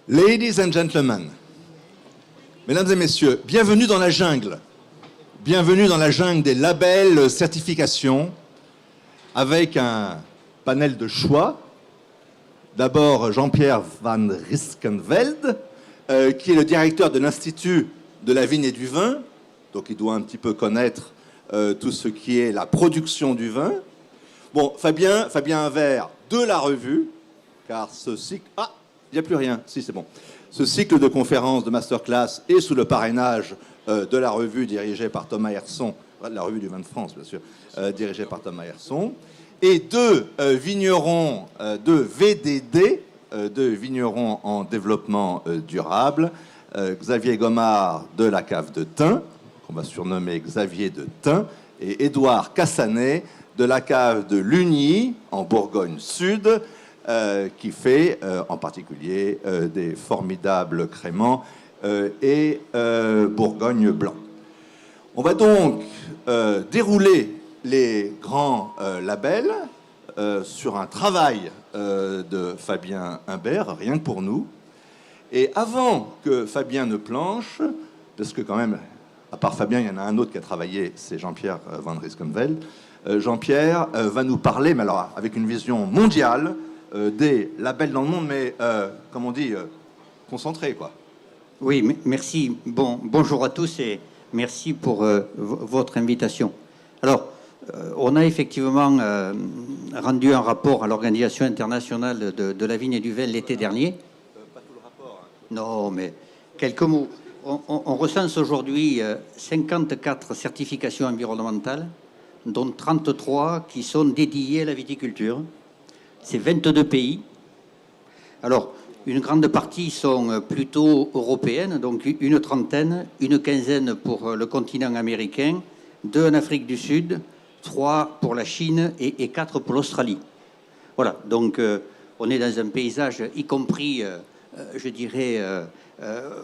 Ladies and gentlemen, mesdames et messieurs, bienvenue dans la jungle. Bienvenue dans la jungle des labels certification avec un panel de choix. D'abord, Jean-Pierre Van Riskenveld, qui est le directeur de l'Institut de la vigne et du vin. Donc, il doit un petit peu connaître tout ce qui est la production du vin. Bon, Fabien Invert de la revue, car ce cycle... Ah, il n'y a plus rien. Si, c'est bon. Ce cycle de conférences, de masterclass est sous le parrainage de la revue dirigée par Thomas Herson, la revue du vin de France, bien sûr, dirigée par Thomas Herson, et deux vignerons de VDD, deux vignerons en développement durable, Xavier Gomard de la cave de Thym, qu'on va surnommer Xavier de Thym, et Édouard Cassanet de la cave de Lugny, en Bourgogne-Sud, qui fait en particulier des formidables créments et Bourgogne blanc. On va donc dérouler les grands labels sur un travail de Fabien Imbert, rien que pour nous. Et avant que Fabien ne planche, parce que quand même, à part Fabien, il y en a un autre qui a travaillé, c'est Jean-Pierre Van Riskenveld. Jean-Pierre va nous parler, mais alors avec une vision mondiale, des labels dans le monde, mais comme on dit, concentrés, quoi. Oui, merci. Bonjour à tous et merci pour votre invitation. Alors, on a effectivement rendu un rapport à l'Organisation internationale de la vigne et du vin l'été dernier. Pas tout le rapport. Hein. Non, mais quelques mots. On recense aujourd'hui 54 certifications environnementales, dont 33 qui sont dédiées à la viticulture. C'est 22 pays. Alors, une grande partie sont plutôt européennes, donc une trentaine, une quinzaine pour le continent américain, 2 en Afrique du Sud, 3 pour la Chine et 4 pour l'Australie. Voilà, donc on est dans un paysage, y compris, je dirais,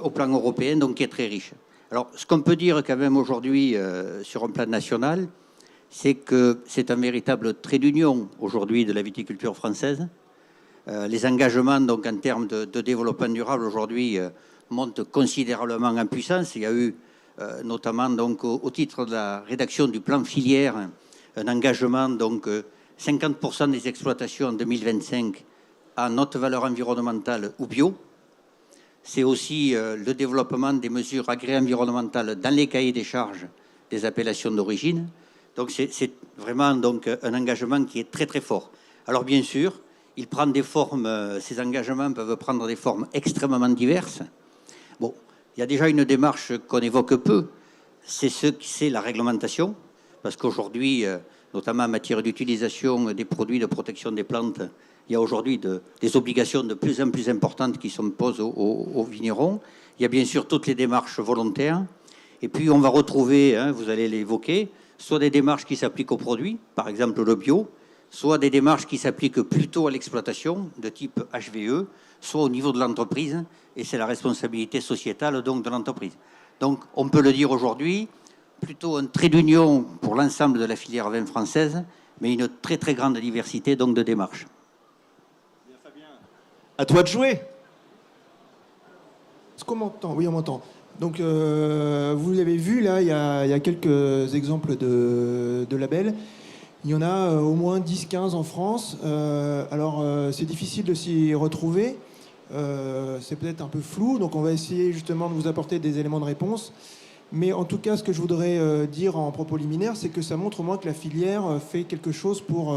au plan européen, donc qui est très riche. Alors, ce qu'on peut dire quand même aujourd'hui sur un plan national, c'est que c'est un véritable trait d'union aujourd'hui de la viticulture française. Les engagements donc, en termes de développement durable aujourd'hui montent considérablement en puissance. Il y a eu notamment donc, au titre de la rédaction du plan filière un engagement, donc 50% des exploitations en 2025 en haute valeur environnementale ou bio. C'est aussi le développement des mesures agri-environnementales dans les cahiers des charges des appellations d'origine. Donc c'est vraiment donc, un engagement qui est très très fort. Alors bien sûr, il prend des formes, ces engagements peuvent prendre des formes extrêmement diverses. Bon, il y a déjà une démarche qu'on évoque peu, c'est la réglementation, parce qu'aujourd'hui, notamment en matière d'utilisation des produits de protection des plantes, il y a aujourd'hui des obligations de plus en plus importantes qui s'imposent aux vignerons. Il y a bien sûr toutes les démarches volontaires. Et puis on va retrouver, hein, vous allez l'évoquer, soit des démarches qui s'appliquent aux produits, par exemple le bio, soit des démarches qui s'appliquent plutôt à l'exploitation, de type HVE, soit au niveau de l'entreprise, et c'est la responsabilité sociétale donc, de l'entreprise. Donc on peut le dire aujourd'hui, plutôt un trait d'union pour l'ensemble de la filière vin française, mais une très très grande diversité donc, de démarches. Bien, Fabien, à toi de jouer. Est-ce qu'on m'entend ? Oui, on m'entend. Donc, vous l'avez vu, là, il y a quelques exemples de labels. Il y en a au moins 10-15 en France. Alors, c'est difficile de s'y retrouver. C'est peut-être un peu flou, donc on va essayer justement de vous apporter des éléments de réponse. Mais en tout cas, ce que je voudrais dire en propos liminaire, c'est que ça montre au moins que la filière fait quelque chose pour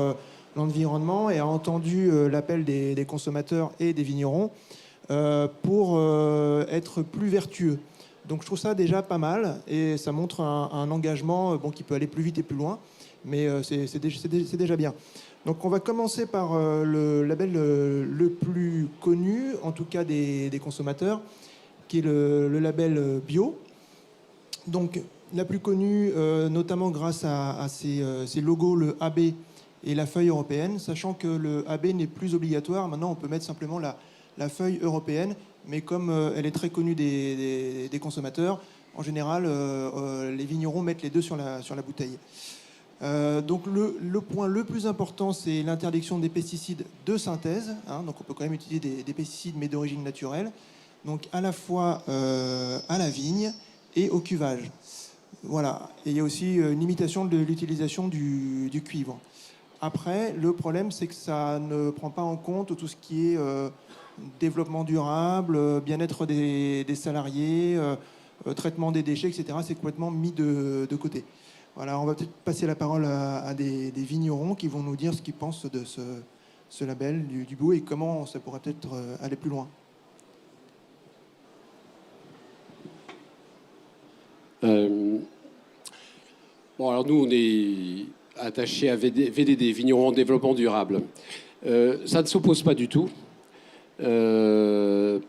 l'environnement et a entendu l'appel des consommateurs et des vignerons pour être plus vertueux. Donc je trouve ça déjà pas mal et ça montre un engagement qui peut aller plus vite et plus loin, mais c'est déjà bien. Donc on va commencer par le label le plus connu, en tout cas des consommateurs, qui est le label bio. Donc la plus connue, notamment grâce à ces logos, le AB et la feuille européenne, sachant que le AB n'est plus obligatoire. Maintenant on peut mettre simplement la feuille européenne, mais comme elle est très connue des consommateurs, en général, les vignerons mettent les deux sur la bouteille. Donc le point le plus important, c'est l'interdiction des pesticides de synthèse. Donc on peut quand même utiliser des pesticides, mais d'origine naturelle. Donc à la fois à la vigne et au cuvage. Voilà. Et il y a aussi une limitation de l'utilisation du cuivre. Après, le problème, c'est que ça ne prend pas en compte tout ce qui est développement durable, bien-être des salariés, traitement des déchets, etc. C'est complètement mis de côté. Voilà, on va peut-être passer la parole à des vignerons qui vont nous dire ce qu'ils pensent de ce label du bio et comment ça pourrait peut-être aller plus loin. Bon, alors nous, on est attachés à VDD, Vignerons en Développement Durable. Ça ne s'oppose pas du tout,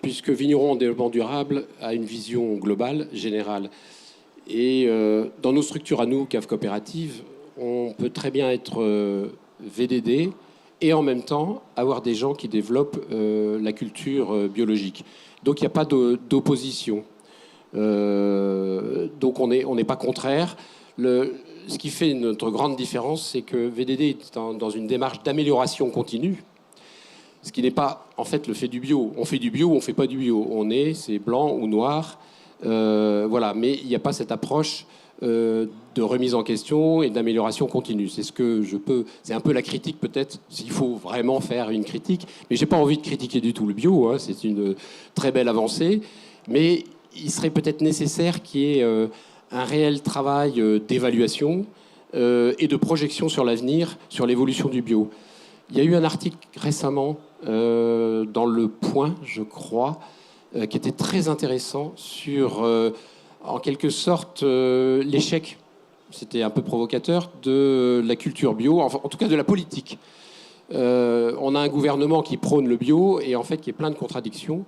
puisque Vignerons en Développement Durable a une vision globale, générale. Et dans nos structures à nous, CAF Coopérative, on peut très bien être VDD et en même temps avoir des gens qui développent la culture biologique. Donc il n'y a pas d'opposition. Donc on n'est pas contraire. Ce qui fait notre grande différence, c'est que VDD est dans une démarche d'amélioration continue, ce qui n'est pas en fait le fait du bio. On fait du bio ou on ne fait pas du bio. C'est blanc ou noir. Voilà, mais il n'y a pas cette approche de remise en question et d'amélioration continue. C'est un peu la critique peut-être, s'il faut vraiment faire une critique. Mais j'ai pas envie de critiquer du tout le bio. C'est une très belle avancée, mais il serait peut-être nécessaire qu'il y ait un réel travail d'évaluation et de projection sur l'avenir, sur l'évolution du bio. Il y a eu un article récemment dans Le Point, je crois, qui était très intéressant sur, en quelque sorte, l'échec, c'était un peu provocateur, de la culture bio, enfin, en tout cas de la politique. On a un gouvernement qui prône le bio et en fait qui est plein de contradictions.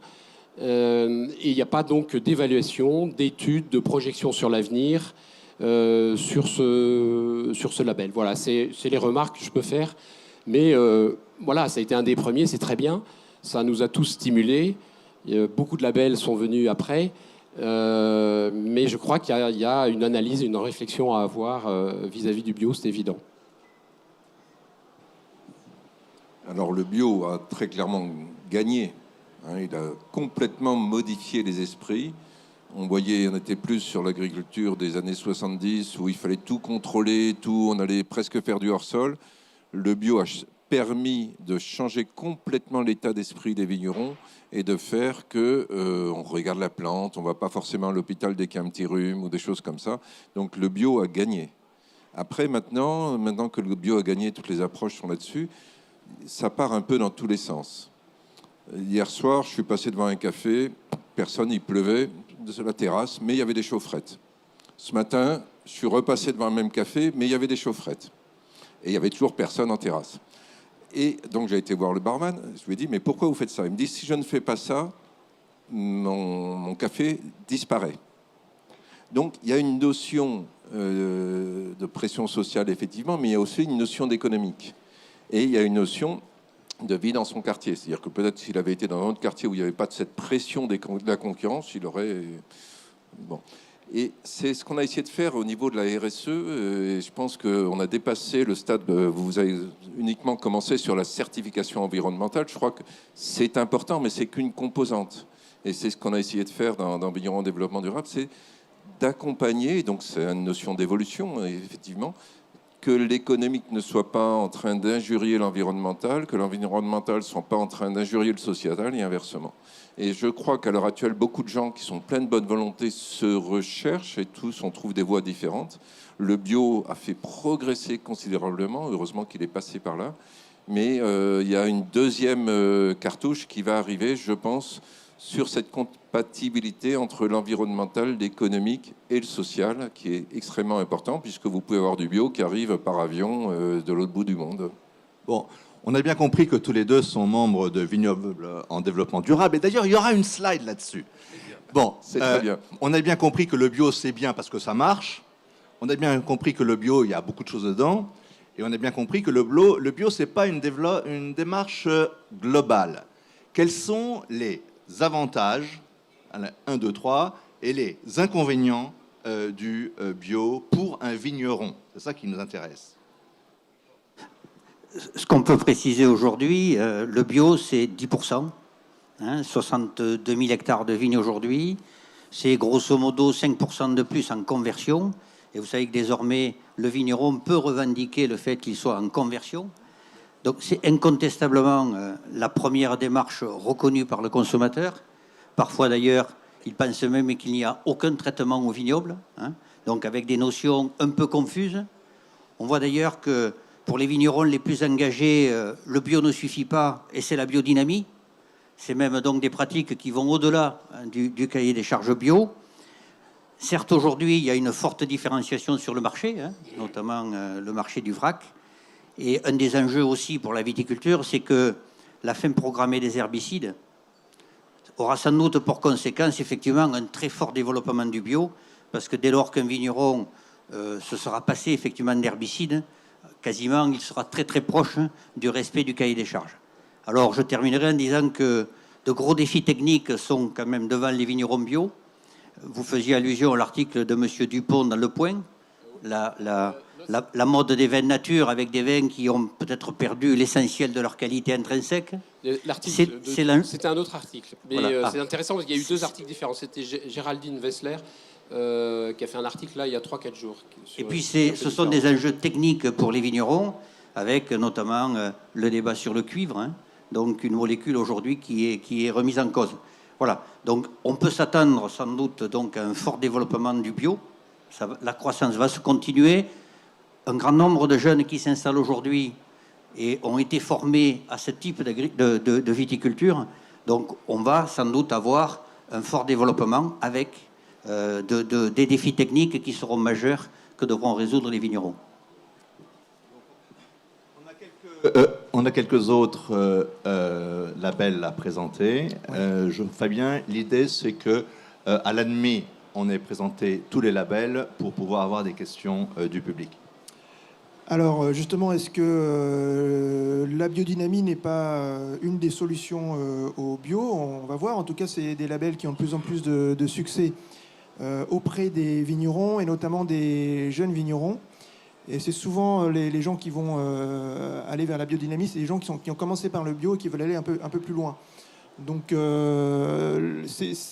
Et il n'y a pas donc d'évaluation, d'études, de projection sur l'avenir sur ce label. Voilà, c'est les remarques que je peux faire. Mais voilà, ça a été un des premiers, c'est très bien. Ça nous a tous stimulés. Beaucoup de labels sont venus après. Mais je crois qu'il y a une analyse, une réflexion à avoir vis-à-vis du bio, c'est évident. Alors le bio a très clairement gagné. Il a complètement modifié les esprits. On était plus sur l'agriculture des années 70 où il fallait tout contrôler, on allait presque faire du hors-sol. Le bio a permis de changer complètement l'état d'esprit des vignerons et de faire que on regarde la plante, on ne va pas forcément à l'hôpital dès qu'il y a un petit rhume ou des choses comme ça. Donc le bio a gagné. Après, maintenant que le bio a gagné, toutes les approches sont là-dessus, ça part un peu dans tous les sens. Hier soir, je suis passé devant un café, personne, il pleuvait de la terrasse, mais il y avait des chaufferettes. Ce matin, je suis repassé devant le même café, mais il y avait des chaufferettes. Et il y avait toujours personne en terrasse. Et donc j'ai été voir le barman, je lui ai dit, mais pourquoi vous faites ça? Il me dit, si je ne fais pas ça, mon café disparaît. Donc il y a une notion de pression sociale, effectivement, mais il y a aussi une notion d'économique. Et il y a une notion de vie dans son quartier. C'est-à-dire que peut-être s'il avait été dans un autre quartier où il n'y avait pas de cette pression de la concurrence, il aurait... Bon. Et c'est ce qu'on a essayé de faire au niveau de la RSE. Et je pense qu'on a dépassé le stade... Vous avez uniquement commencé sur la certification environnementale. Je crois que c'est important, mais c'est qu'une composante. Et c'est ce qu'on a essayé de faire dans Vignerons en Développement Durable, c'est d'accompagner, donc c'est une notion d'évolution, effectivement, que l'économique ne soit pas en train d'injurier l'environnemental, que l'environnemental ne soit pas en train d'injurier le sociétal et inversement. Et je crois qu'à l'heure actuelle, beaucoup de gens qui sont pleins de bonne volonté se recherchent et tous, on trouve des voies différentes. Le bio a fait progresser considérablement, heureusement qu'il est passé par là. Mais il y a une deuxième cartouche qui va arriver, je pense, sur cette compatibilité entre l'environnemental, l'économique et le social, qui est extrêmement important, puisque vous pouvez avoir du bio qui arrive par avion de l'autre bout du monde. Bon, on a bien compris que tous les deux sont membres de Vignobles en Développement Durable. Et d'ailleurs, il y aura une slide là-dessus. Bon, c'est très bien. On a bien compris que le bio, c'est bien parce que ça marche. On a bien compris que le bio, il y a beaucoup de choses dedans. Et on a bien compris que le bio, c'est pas une démarche globale. Quels sont les avantages, 1, 2, 3, et les inconvénients du bio pour un vigneron? C'est ça qui nous intéresse. Ce qu'on peut préciser aujourd'hui, le bio, c'est 10%, 62 000 hectares de vignes aujourd'hui. C'est grosso modo 5% de plus en conversion. Et vous savez que désormais, le vigneron peut revendiquer le fait qu'il soit en conversion. Donc c'est incontestablement la première démarche reconnue par le consommateur. Parfois d'ailleurs, il pense même qu'il n'y a aucun traitement au vignoble, donc avec des notions un peu confuses. On voit d'ailleurs que pour les vignerons les plus engagés, le bio ne suffit pas et c'est la biodynamie. C'est même donc des pratiques qui vont au-delà du cahier des charges bio. Certes, aujourd'hui, il y a une forte différenciation sur le marché, notamment le marché du vrac. Et un des enjeux aussi pour la viticulture, c'est que la fin programmée des herbicides aura sans doute pour conséquence effectivement un très fort développement du bio, parce que dès lors qu'un vigneron se sera passé effectivement d'herbicides, quasiment il sera très très proche du respect du cahier des charges. Alors je terminerai en disant que de gros défis techniques sont quand même devant les vignerons bio. Vous faisiez allusion à l'article de M. Dupont dans Le Point, la mode des vins nature avec des vins qui ont peut-être perdu l'essentiel de leur qualité intrinsèque. C'était un autre article. Mais Voilà. c'est intéressant parce qu'il y a eu deux articles différents. C'était Géraldine Wessler qui a fait un article là il y a 3-4 jours. Et puis ce sont des enjeux techniques pour les vignerons, avec notamment le débat sur le cuivre, donc une molécule aujourd'hui qui est remise en cause. Voilà. Donc on peut s'attendre sans doute donc à un fort développement du bio. La croissance va se continuer. Un grand nombre de jeunes qui s'installent aujourd'hui et ont été formés à ce type de viticulture. Donc on va sans doute avoir un fort développement avec des défis techniques qui seront majeurs que devront résoudre les vignerons. On a quelques autres labels à présenter. Fabien, l'idée c'est que à l'ANMI, on ait présenté tous les labels pour pouvoir avoir des questions du public. Alors justement, est-ce que la biodynamie n'est pas une des solutions au bio? On va voir. En tout cas, c'est des labels qui ont de plus en plus de succès auprès des vignerons et notamment des jeunes vignerons. Et c'est souvent les gens qui vont aller vers la biodynamie, c'est des gens qui ont commencé par le bio et qui veulent aller un peu plus loin. Donc il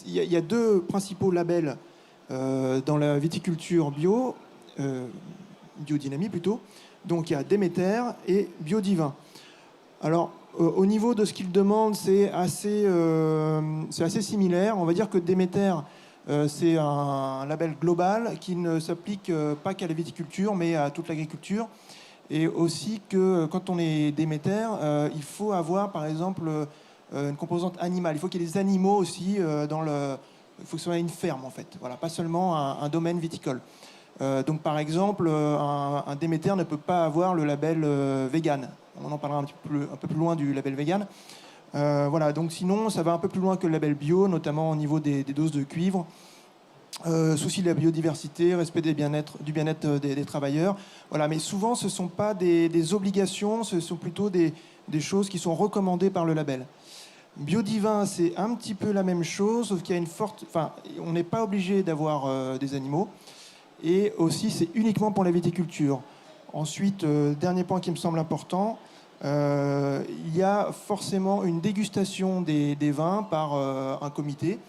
y a deux principaux labels dans la viticulture biodynamie plutôt. Donc il y a Déméter et Biodivin. Alors au niveau de ce qu'ils demandent, c'est assez similaire. On va dire que Déméter, c'est un label global qui ne s'applique pas qu'à la viticulture, mais à toute l'agriculture. Et aussi que quand on est Déméter, il faut avoir par exemple une composante animale. Il faut qu'il y ait des animaux aussi il faut que ce soit une ferme en fait. Voilà, pas seulement un domaine viticole. Donc par exemple, un Déméter ne peut pas avoir le label vegan. On en parlera un peu plus loin du label vegan. Voilà, donc sinon, ça va un peu plus loin que le label bio, notamment au niveau des doses de cuivre. Souci de la biodiversité, respect du bien-être des travailleurs. Voilà, mais souvent, ce ne sont pas des obligations, ce sont plutôt des choses qui sont recommandées par le label. Biodivin, c'est un petit peu la même chose, sauf qu'il y a on n'est pas obligé d'avoir des animaux. Et aussi, c'est uniquement pour la viticulture. Ensuite, dernier point qui me semble important, il y a forcément une dégustation des vins par un comité.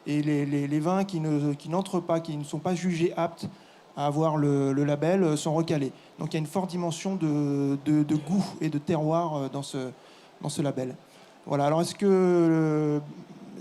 Et les vins qui n'entrent pas, qui ne sont pas jugés aptes à avoir le label, sont recalés. Donc il y a une forte dimension de goût et de terroir dans ce label. Voilà, alors est-ce que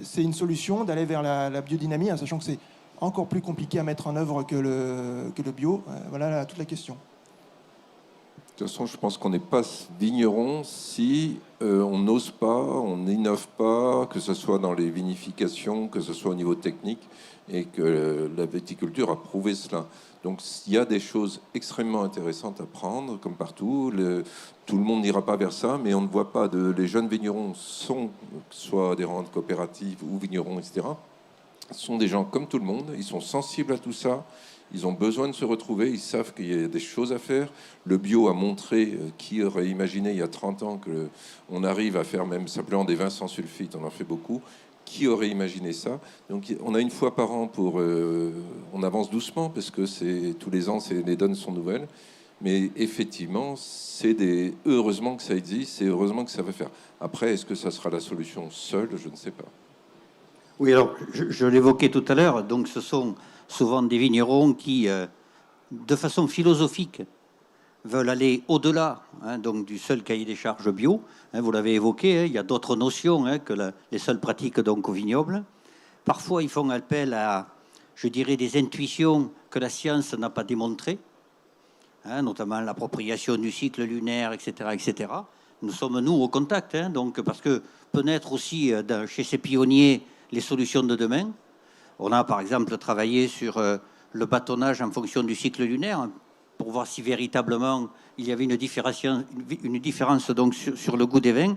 c'est une solution d'aller vers la biodynamie, sachant que c'est encore plus compliqué à mettre en œuvre que le bio? Voilà toute la question. De toute façon, je pense qu'on n'est pas vigneron si on n'ose pas, on n'innove pas, que ce soit dans les vinifications, que ce soit au niveau technique, et que la viticulture a prouvé cela. Donc il y a des choses extrêmement intéressantes à prendre, comme partout. Tout le monde n'ira pas vers ça, mais on ne voit pas les jeunes vignerons sont soit adhérents de coopératives ou vignerons, etc. Sont des gens comme tout le monde, ils sont sensibles à tout ça. Ils ont besoin de se retrouver, ils savent qu'il y a des choses à faire. Le bio a montré, qui aurait imaginé il y a 30 ans qu'on arrive à faire même simplement des vins sans sulfite, on en fait beaucoup. Qui aurait imaginé ça? Donc on a une fois par an on avance doucement parce que tous les ans les donnes sont nouvelles. Mais effectivement, heureusement que ça existe et heureusement que ça va faire. Après, est-ce que ça sera la solution seule? Je ne sais pas. Oui, alors je l'évoquais tout à l'heure, donc ce sont souvent des vignerons qui, de façon philosophique, veulent aller au-delà donc du seul cahier des charges bio. Vous l'avez évoqué, il y a d'autres notions que les seules pratiques donc au vignoble. Parfois, ils font appel à, je dirais, des intuitions que la science n'a pas démontrées, notamment l'appropriation du cycle lunaire, etc., etc. Nous sommes, nous, au contact, donc, parce que peut naître aussi chez ces pionniers les solutions de demain. On a, par exemple, travaillé sur le bâtonnage en fonction du cycle lunaire, pour voir si véritablement il y avait une différence donc, sur le goût des vins.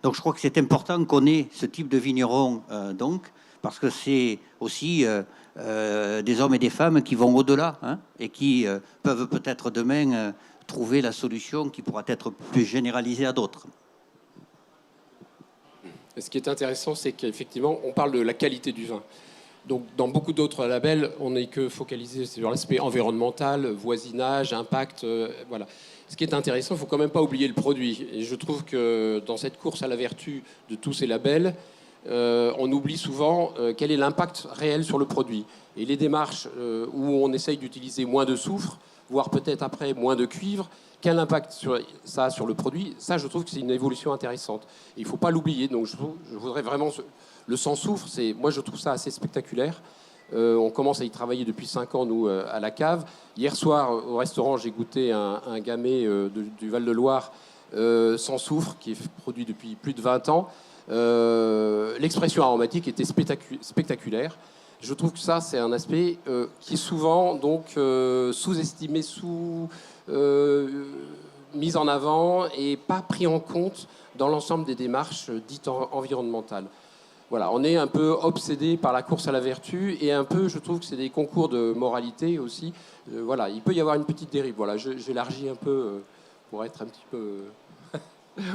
Donc je crois que c'est important qu'on ait ce type de vignerons, donc, parce que c'est aussi des hommes et des femmes qui vont au-delà et qui peuvent peut-être demain trouver la solution qui pourra être plus généralisée à d'autres. Ce qui est intéressant, c'est qu'effectivement, on parle de la qualité du vin. Donc, dans beaucoup d'autres labels, on n'est que focalisé sur l'aspect environnemental, voisinage, impact. Voilà. Ce qui est intéressant, il ne faut quand même pas oublier le produit. Et je trouve que dans cette course à la vertu de tous ces labels, on oublie souvent quel est l'impact réel sur le produit. Et les démarches où on essaye d'utiliser moins de soufre, voire peut-être après moins de cuivre, quel impact ça a sur le produit? Ça, je trouve que c'est une évolution intéressante. Et il ne faut pas l'oublier. Donc, je voudrais vraiment... Le sans soufre, moi, je trouve ça assez spectaculaire. On commence à y travailler depuis 5 ans, nous, à la cave. Hier soir, au restaurant, j'ai goûté un gamay du Val-de-Loire sans soufre, qui est produit depuis plus de 20 ans. L'expression aromatique était spectaculaire. Je trouve que ça, c'est un aspect qui est souvent donc, sous-estimé, mis en avant et pas pris en compte dans l'ensemble des démarches dites environnementales. Voilà, on est un peu obsédé par la course à la vertu et un peu, je trouve que c'est des concours de moralité aussi. Voilà, il peut y avoir une petite dérive. Voilà, j'élargis un peu pour être un petit peu...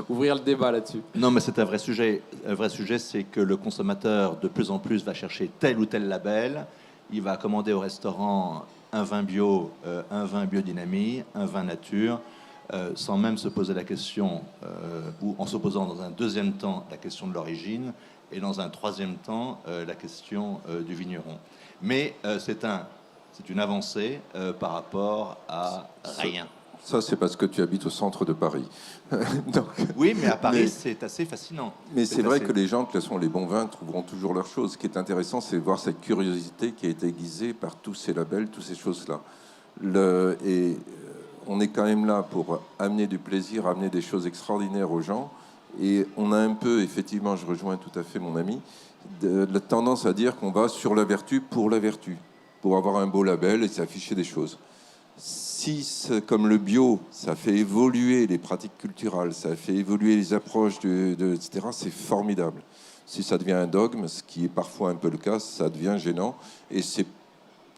ouvrir le débat là-dessus. Non, mais c'est un vrai sujet. Un vrai sujet, c'est que le consommateur, de plus en plus, va chercher tel ou tel label. Il va commander au restaurant un vin bio, un vin biodynamie, un vin nature, sans même se poser la question, ou en se posant dans un deuxième temps la question de l'origine, et dans un troisième temps, la question du vigneron. Mais c'est une avancée par rapport à rien. Ça, c'est parce que tu habites au centre de Paris. Donc, oui, mais à Paris, c'est assez fascinant. Mais c'est vrai que les gens qui sont les bons vins trouveront toujours leur chose. Ce qui est intéressant, c'est voir cette curiosité qui a été aiguisée par tous ces labels, toutes ces choses-là. Et on est quand même là pour amener du plaisir, amener des choses extraordinaires aux gens. Et on a un peu, effectivement, je rejoins tout à fait mon ami, la tendance à dire qu'on va sur la vertu pour la vertu, pour avoir un beau label et s'afficher des choses. Si, comme le bio, ça fait évoluer les pratiques culturelles, ça fait évoluer les approches, etc., c'est formidable. Si ça devient un dogme, ce qui est parfois un peu le cas, ça devient gênant. Et c'est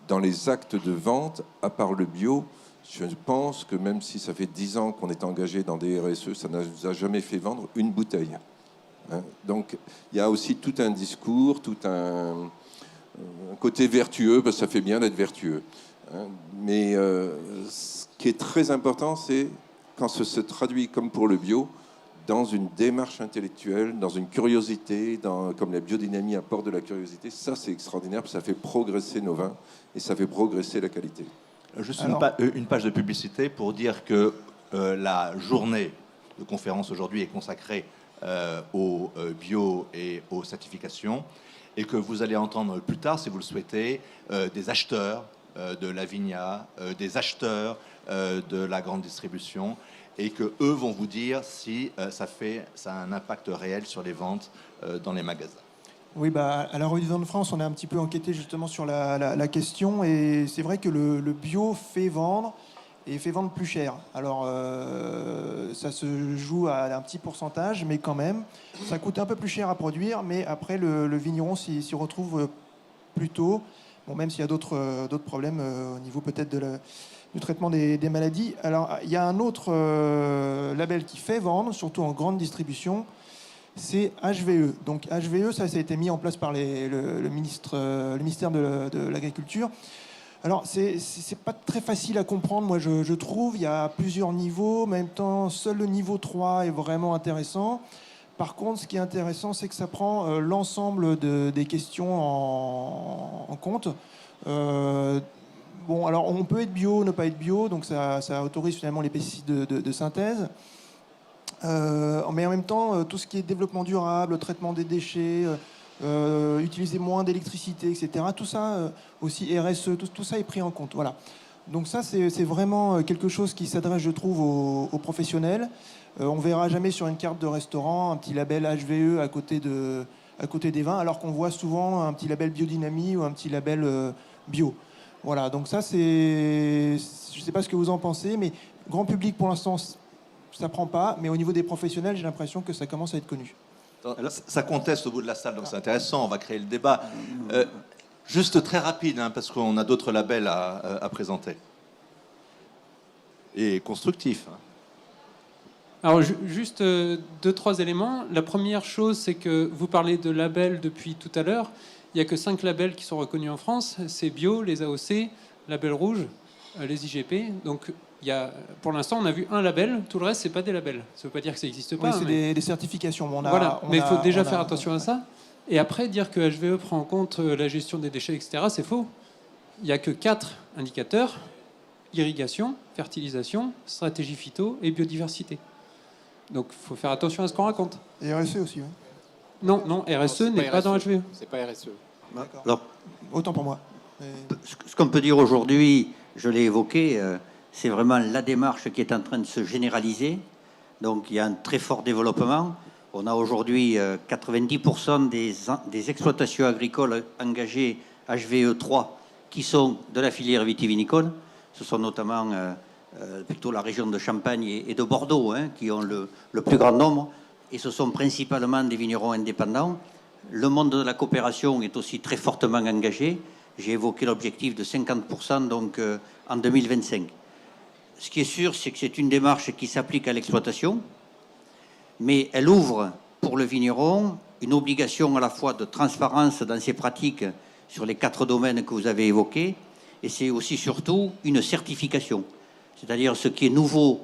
dans les actes de vente, à part le bio, je pense que même si ça fait 10 ans qu'on est engagé dans des RSE, ça ne nous a jamais fait vendre une bouteille. Donc il y a aussi tout un discours, tout un côté vertueux, parce que ça fait bien d'être vertueux. Mais ce qui est très important, c'est quand ça se traduit comme pour le bio, dans une démarche intellectuelle, dans une curiosité, comme la biodynamie apporte de la curiosité. Ça, c'est extraordinaire, parce que ça fait progresser nos vins et ça fait progresser la qualité. Juste une page de publicité pour dire que la journée de conférence aujourd'hui est consacrée au bio et aux certifications, et que vous allez entendre plus tard, si vous le souhaitez, des acheteurs de la Vigna, des acheteurs de la grande distribution, et que eux vont vous dire si ça a un impact réel sur les ventes dans les magasins. Oui, à la Rue du Vin de France, on a un petit peu enquêté justement sur la question, et c'est vrai que le bio fait vendre, et fait vendre plus cher. Alors, ça se joue à un petit pourcentage, mais quand même, ça coûte un peu plus cher à produire, mais après, le vigneron s'y retrouve plus tôt, bon, même s'il y a d'autres problèmes au niveau peut-être du traitement des maladies. Alors, il y a un autre label qui fait vendre, surtout en grande distribution, c'est HVE. Donc HVE, ça a été mis en place par le ministère de l'Agriculture Alors, c'est pas très facile à comprendre, moi, je trouve. Il y a plusieurs niveaux. En même temps, seul le niveau 3 est vraiment intéressant. Par contre, ce qui est intéressant, c'est que ça prend l'ensemble des questions en compte. Bon, alors, on peut être bio, ne pas être bio, donc ça autorise finalement les pesticides de synthèse. Mais en même temps, tout ce qui est développement durable, traitement des déchets, utiliser moins d'électricité, etc. Tout ça, aussi RSE, tout ça est pris en compte. Voilà. Donc ça, c'est vraiment quelque chose qui s'adresse, je trouve, aux professionnels. On ne verra jamais sur une carte de restaurant un petit label HVE à côté des vins, alors qu'on voit souvent un petit label biodynamie ou un petit label bio. Voilà, donc ça, je ne sais pas ce que vous en pensez, mais grand public, pour l'instant, ça prend pas, mais au niveau des professionnels, j'ai l'impression que ça commence à être connu. Ça conteste au bout de la salle, donc c'est intéressant, on va créer le débat. Juste très rapide, hein, parce qu'on a d'autres labels à présenter. Et constructif. Hein. Alors, juste 2-3 éléments. La première chose, c'est que vous parlez de labels depuis tout à l'heure. Il n'y a que 5 labels qui sont reconnus en France. C'est bio, les AOC, label rouge, les IGP. Donc, pour l'instant, on a vu un label. Tout le reste, c'est pas des labels. Ça ne veut pas dire que ça n'existe pas. Oui, c'est des certifications. Voilà. Mais il faut déjà faire attention à ça. Et après, dire que HVE prend en compte la gestion des déchets, etc., c'est faux. Il n'y a que 4 indicateurs: irrigation, fertilisation, stratégie phyto et biodiversité. Donc, il faut faire attention à ce qu'on raconte. Et RSE aussi, oui. Non, RSE n'est pas dans HVE. C'est pas RSE. Alors, Autant pour moi. ce qu'on peut dire aujourd'hui, je l'ai évoqué, c'est vraiment la démarche qui est en train de se généraliser. Donc il y a un très fort développement. On a aujourd'hui 90% des exploitations agricoles engagées HVE 3 qui sont de la filière vitivinicole. Ce sont notamment plutôt la région de Champagne et de Bordeaux qui ont le plus grand nombre. Et ce sont principalement des vignerons indépendants. Le monde de la coopération est aussi très fortement engagé. J'ai évoqué l'objectif de 50% donc, en 2025. Ce qui est sûr, c'est que c'est une démarche qui s'applique à l'exploitation, mais elle ouvre pour le vigneron une obligation à la fois de transparence dans ses pratiques sur les 4 domaines que vous avez évoqués, et c'est aussi surtout une certification. C'est-à-dire ce qui est nouveau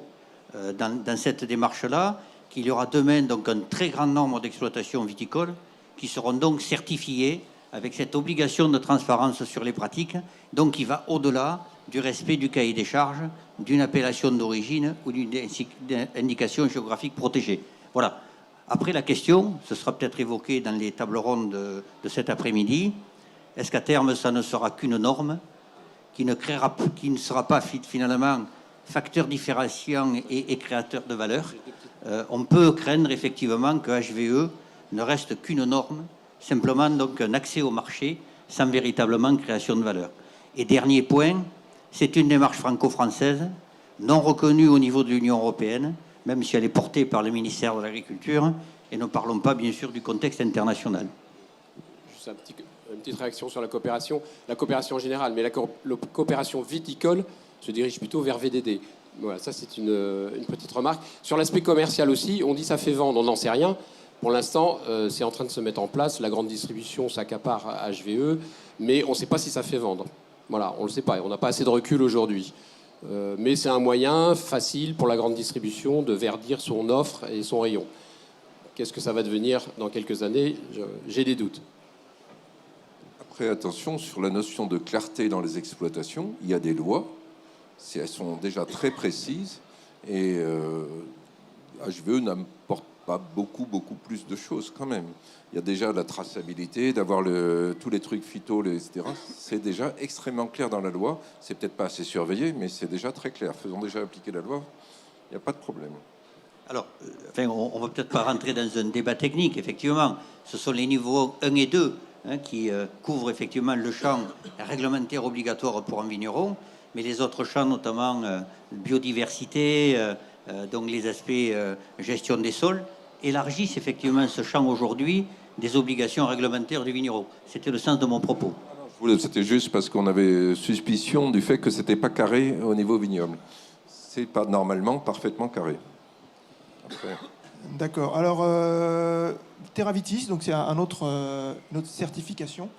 dans cette démarche-là, qu'il y aura demain donc un très grand nombre d'exploitations viticoles qui seront donc certifiées avec cette obligation de transparence sur les pratiques, donc qui va au-delà du respect du cahier des charges, d'une appellation d'origine ou d'une indication géographique protégée. Voilà. Après, la question, ce sera peut-être évoqué dans les tables rondes de cet après-midi, est-ce qu'à terme, ça ne sera qu'une norme qui ne sera pas finalement facteur différenciant et créateur de valeur? On peut craindre effectivement que HVE ne reste qu'une norme, simplement donc un accès au marché sans véritablement création de valeur. Et dernier point, c'est une démarche franco-française, non reconnue au niveau de l'Union européenne, même si elle est portée par le ministère de l'Agriculture, et ne parlons pas bien sûr du contexte international. Juste une petite réaction sur la coopération en général, mais la coopération viticole se dirige plutôt vers VDD. Voilà, ça c'est une petite remarque. Sur l'aspect commercial aussi, on dit ça fait vendre, on n'en sait rien. Pour l'instant, c'est en train de se mettre en place. La grande distribution s'accapare HVE, mais on ne sait pas si ça fait vendre. Voilà, on ne le sait pas. On n'a pas assez de recul aujourd'hui. Mais c'est un moyen facile pour la grande distribution de verdir son offre et son rayon. Qu'est-ce que ça va devenir dans quelques années? J'ai des doutes. Après, attention, sur la notion de clarté dans les exploitations, il y a des lois. Elles sont déjà très précises. Et HVE n'apporte pas beaucoup plus de choses quand même. Il y a déjà la traçabilité, d'avoir tous les trucs phyto, etc. C'est déjà extrêmement clair dans la loi. C'est peut-être pas assez surveillé, mais c'est déjà très clair. Faisons déjà appliquer la loi. Il n'y a pas de problème. Alors, on ne va peut-être pas rentrer dans un débat technique, effectivement. Ce sont les niveaux 1 et 2 qui couvrent effectivement le champ réglementaire obligatoire pour un vigneron, mais les autres champs, notamment biodiversité, donc les aspects gestion des sols, élargissent effectivement ce champ aujourd'hui des obligations réglementaires du vigneron. C'était le sens de mon propos. C'était juste parce qu'on avait suspicion du fait que c'était pas carré au niveau vignoble. C'est pas normalement parfaitement carré. Après. D'accord. Alors, Terravitis, donc c'est une autre certification.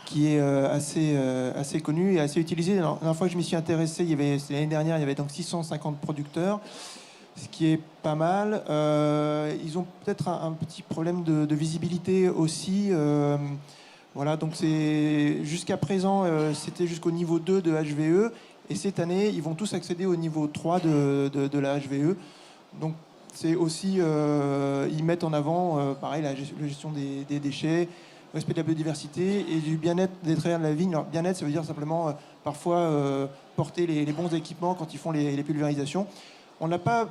qui est assez connu et assez utilisé. La dernière fois que je m'y suis intéressé, c'était l'année dernière, il y avait donc 650 producteurs, ce qui est pas mal. Ils ont peut-être un petit problème de visibilité aussi. Voilà, donc jusqu'à présent, c'était jusqu'au niveau 2 de HVE. Et cette année, ils vont tous accéder au niveau 3 de la HVE. Donc, c'est aussi, ils mettent en avant, pareil, la gestion des déchets, le respect de la biodiversité et du bien-être des travailleurs de la vigne. Alors, bien-être, ça veut dire simplement, parfois, porter les bons équipements quand ils font les pulvérisations. On n'a pas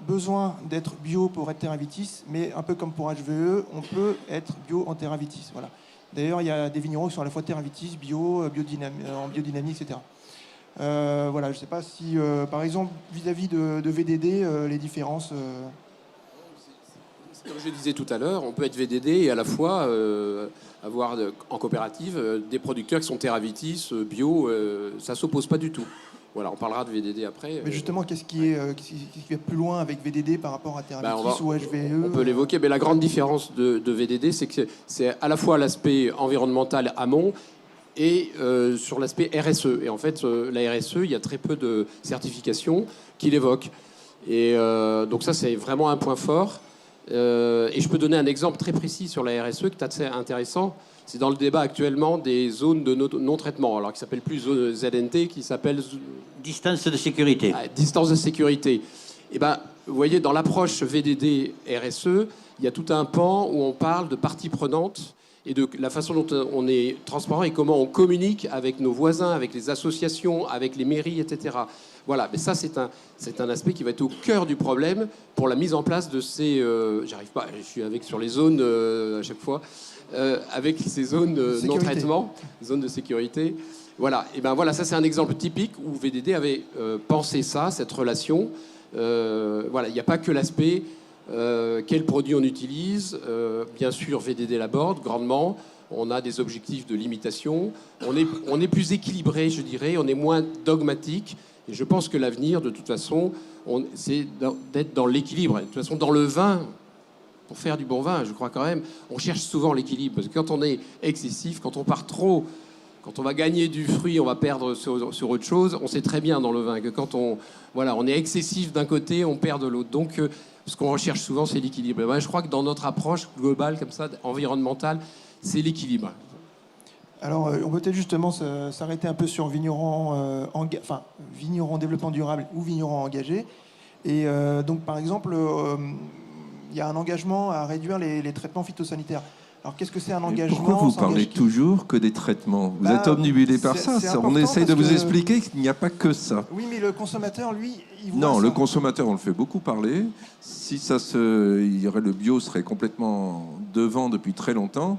besoin d'être bio pour être Terra Vitis, mais un peu comme pour HVE, on peut être bio en Terra Vitis. Voilà. D'ailleurs, il y a des vignerons qui sont à la fois Terra Vitis, bio, en biodynamie, etc. Voilà, je ne sais pas si, par exemple, vis-à-vis de VDD, les différences... Comme je disais tout à l'heure, on peut être VDD et à la fois avoir en coopérative des producteurs qui sont Terra Vitis, bio, ça ne s'oppose pas du tout. Voilà, on parlera de VDD après. Mais justement, qu'est-ce qui va plus loin avec VDD par rapport à Terra Vitis ou HVE? On peut l'évoquer, mais la grande différence de VDD, c'est que c'est à la fois l'aspect environnemental amont et sur l'aspect RSE. Et en fait, la RSE, il y a très peu de certifications qui l'évoquent. Et donc ça, c'est vraiment un point fort. Et je peux donner un exemple très précis sur la RSE qui est assez intéressant. C'est dans le débat actuellement des zones de non-traitement, alors qui s'appelle plus zone ZNT, qui s'appelle Distance de sécurité. Distance de sécurité. Et ben, vous voyez, dans l'approche VDD RSE, il y a tout un pan où on parle de parties prenantes et de la façon dont on est transparent et comment on communique avec nos voisins, avec les associations, avec les mairies, etc. Voilà, mais ça, c'est un aspect qui va être au cœur du problème pour la mise en place de ces... j'arrive pas, je suis sur les zones à chaque fois, avec ces zones non-traitement, zones de sécurité. Voilà, et ben voilà, ça c'est un exemple typique où VDD avait pensé ça, cette relation. Voilà, il n'y a pas que l'aspect quel produit on utilise. Bien sûr, VDD l'aborde grandement. On a des objectifs de limitation. On est plus équilibré, je dirais. On est moins dogmatique. Et je pense que l'avenir, de toute façon, c'est d'être dans l'équilibre. De toute façon, dans le vin, pour faire du bon vin, je crois quand même, on cherche souvent l'équilibre. Parce que quand on est excessif, quand on part trop, quand on va gagner du fruit, on va perdre sur autre chose. On sait très bien dans le vin que quand on est excessif d'un côté, on perd de l'autre. Donc, ce qu'on recherche souvent, c'est l'équilibre. Et ben, je crois que dans notre approche globale, comme ça, environnementale, c'est l'équilibre. Alors, on peut peut-être justement s'arrêter un peu sur vignerons développement durable ou vignerons engagés. Et donc, par exemple, il y a un engagement à réduire les traitements phytosanitaires. Alors, qu'est-ce que c'est un engagement? Pourquoi vous parlez toujours que des traitements? Vous êtes obnubilé par ça. On essaye de vous expliquer qu'il n'y a pas que ça. Oui, mais le consommateur, lui, il voit Non, ça. le consommateur, on le fait beaucoup parler. Si le bio serait complètement devant depuis très longtemps,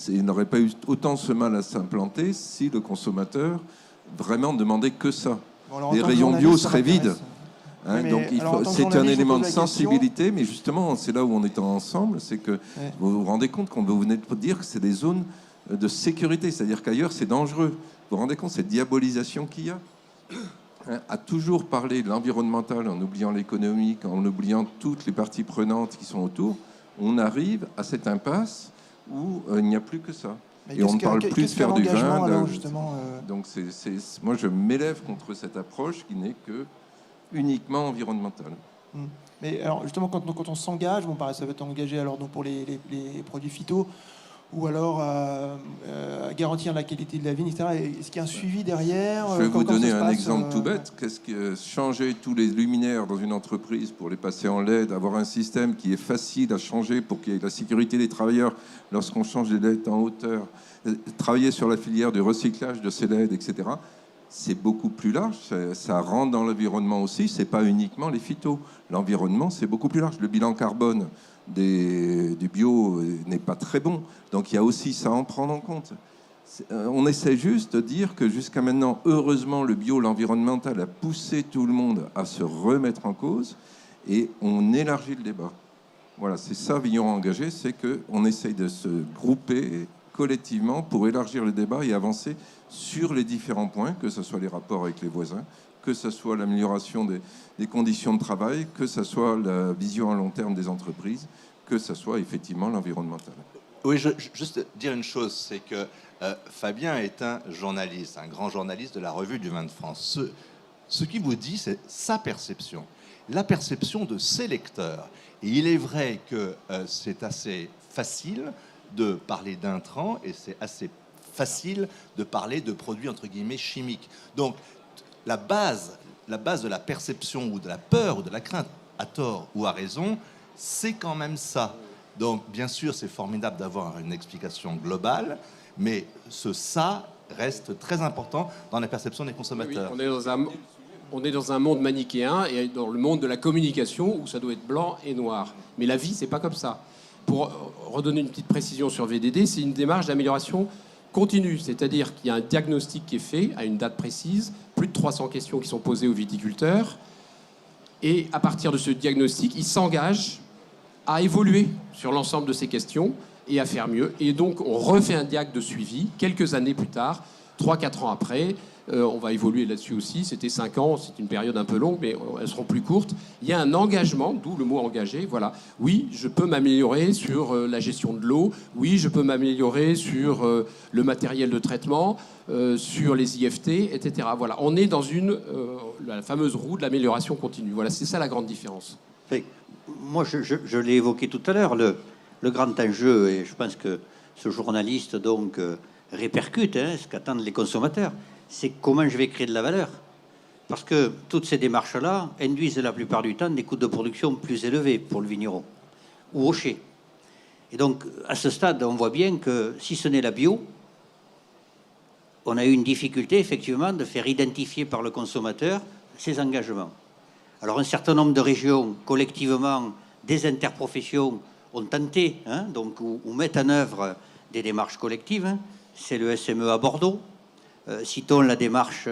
il n'aurait pas eu autant ce mal à s'implanter si le consommateur vraiment demandait que ça. Bon, alors, les en tant que rayons bio journaliste, ça seraient vides. m'intéresse. Oui, mais Donc alors, en tant que c'est un journaliste, je élément vous de pose la question. sensibilité, mais justement, c'est là où on est ensemble, c'est que vous vous rendez compte qu'on vous venez de dire que c'est des zones de sécurité, c'est-à-dire qu'ailleurs c'est dangereux. Vous vous rendez compte cette diabolisation qu'il y a, à toujours parler de l'environnemental en oubliant l'économique, en oubliant toutes les parties prenantes qui sont autour, on arrive à cette impasse où il n'y a plus que ça. Mais Et on ne parle plus de faire du vin. Alors, justement, Donc moi je m'élève contre cette approche qui n'est que uniquement environnementale. Mais alors justement, quand on s'engage, ça va être engagé alors donc pour les produits phyto, ou alors à garantir la qualité de la vigne, etc. Est-ce qu'il y a un suivi derrière? Je vais vous donner un exemple tout bête. Qu'est-ce que changer tous les luminaires dans une entreprise pour les passer en LED, avoir un système qui est facile à changer pour qu'il y ait la sécurité des travailleurs lorsqu'on change les LED en hauteur, travailler sur la filière du recyclage de ces LED, etc. C'est beaucoup plus large, ça rentre dans l'environnement aussi, c'est pas uniquement les phytos. L'environnement, c'est beaucoup plus large. Le bilan carbone du bio n'est pas très bon, donc il y a aussi ça à en prendre en compte. On essaie juste de dire que jusqu'à maintenant, heureusement, le bio, l'environnemental a poussé tout le monde à se remettre en cause, et on élargit le débat. Voilà, c'est ça, Vigneron engagé, c'est qu'on essaye de se grouper collectivement pour élargir le débat et avancer sur les différents points, que ce soit les rapports avec les voisins, que ce soit l'amélioration des conditions de travail, que ce soit la vision à long terme des entreprises, que ce soit effectivement l'environnemental. Oui, juste dire une chose, c'est que Fabien est un journaliste, un grand journaliste de la Revue du Vin de France. Ce qu'il vous dit, c'est sa perception, la perception de ses lecteurs. Et il est vrai que c'est assez facile de parler d'intrants et c'est assez facile de parler de produits entre guillemets chimiques. Donc la base de la perception ou de la peur ou de la crainte, à tort ou à raison, c'est quand même ça. Donc bien sûr, c'est formidable d'avoir une explication globale, mais ça reste très important dans la perception des consommateurs. Oui, on est dans un monde manichéen et dans le monde de la communication où ça doit être blanc et noir. Mais la vie, c'est pas comme ça. Pour redonner une petite précision sur VDD, c'est une démarche d'amélioration continue. C'est-à-dire qu'il y a un diagnostic qui est fait à une date précise, plus de 300 questions qui sont posées aux viticulteurs. Et à partir de ce diagnostic, ils s'engagent à évoluer sur l'ensemble de ces questions et à faire mieux. Et donc, on refait un diag de suivi quelques années plus tard, 3-4 ans après. On va évoluer là-dessus aussi. C'était 5 ans, c'est une période un peu longue, mais elles seront plus courtes. Il y a un engagement, d'où le mot engagé. Voilà. Oui, je peux m'améliorer sur la gestion de l'eau. Oui, je peux m'améliorer sur le matériel de traitement, sur les IFT, etc. Voilà. On est dans la fameuse roue de l'amélioration continue. Voilà, c'est ça la grande différence. Moi, je l'ai évoqué tout à l'heure, le grand enjeu, et je pense que ce journaliste donc répercute ce qu'attendent les consommateurs, c'est comment je vais créer de la valeur. Parce que toutes ces démarches-là induisent la plupart du temps des coûts de production plus élevés pour le vigneron ou au chai. Et donc, à ce stade, on voit bien que si ce n'est la bio, on a eu une difficulté, effectivement, de faire identifier par le consommateur ses engagements. Alors, un certain nombre de régions, collectivement, des interprofessions, ont tenté, donc, ou mettent en œuvre des démarches collectives. C'est le SME à Bordeaux. Citons la démarche